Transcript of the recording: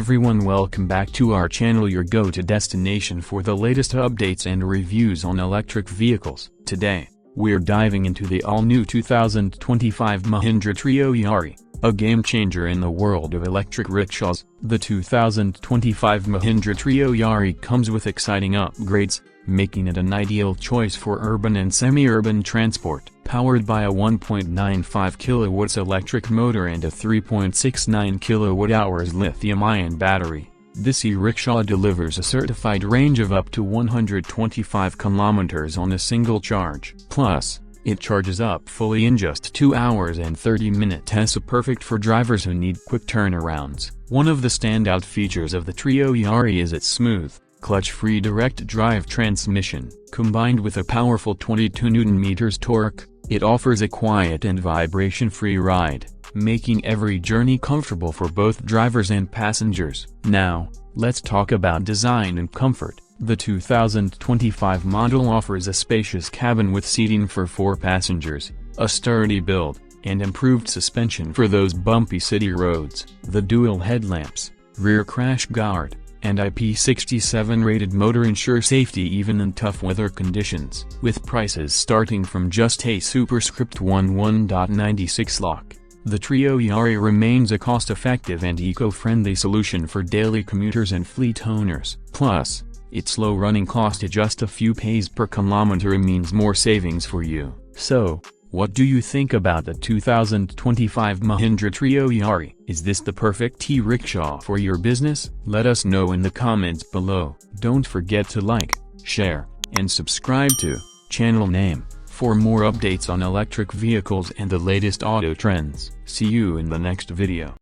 everyone, welcome back to our channel, your go-to destination for the latest updates and reviews on electric vehicles. Today, we're diving into the all-new 2025 Mahindra Treo Yaari, a game-changer in the world of electric rickshaws. The 2025 Mahindra Treo Yaari comes with exciting upgrades, making it an ideal choice for urban and semi-urban transport. Powered by a 1.95 kW electric motor and a 3.69 kWh lithium-ion battery, this e-rickshaw delivers a certified range of up to 125 kilometers on a single charge. Plus, it charges up fully in just 2 hours and 30 minutes, so perfect for drivers who need quick turnarounds. One of the standout features of the Treo Yaari is its smooth, clutch-free direct drive transmission. Combined with a powerful 22 Nm torque, it offers a quiet and vibration-free ride, making every journey comfortable for both drivers and passengers. Now, let's talk about design and comfort. The 2025 model offers a spacious cabin with seating for 4 passengers, a sturdy build, and improved suspension for those bumpy city roads. The dual headlamps, rear crash guard, and IP67 rated motor ensure safety even in tough weather conditions. With prices starting from just a superscript 11.96 lakh, the Treo Yaari remains a cost-effective and eco-friendly solution for daily commuters and fleet owners. Plus, its low running cost at just a few pays per kilometer means more savings for you. So, what do you think about the 2025 Mahindra Treo Yaari? Is this the perfect e-rickshaw for your business? Let us know in the comments below. Don't forget to like, share, and subscribe to channel name for more updates on electric vehicles and the latest auto trends. See you in the next video.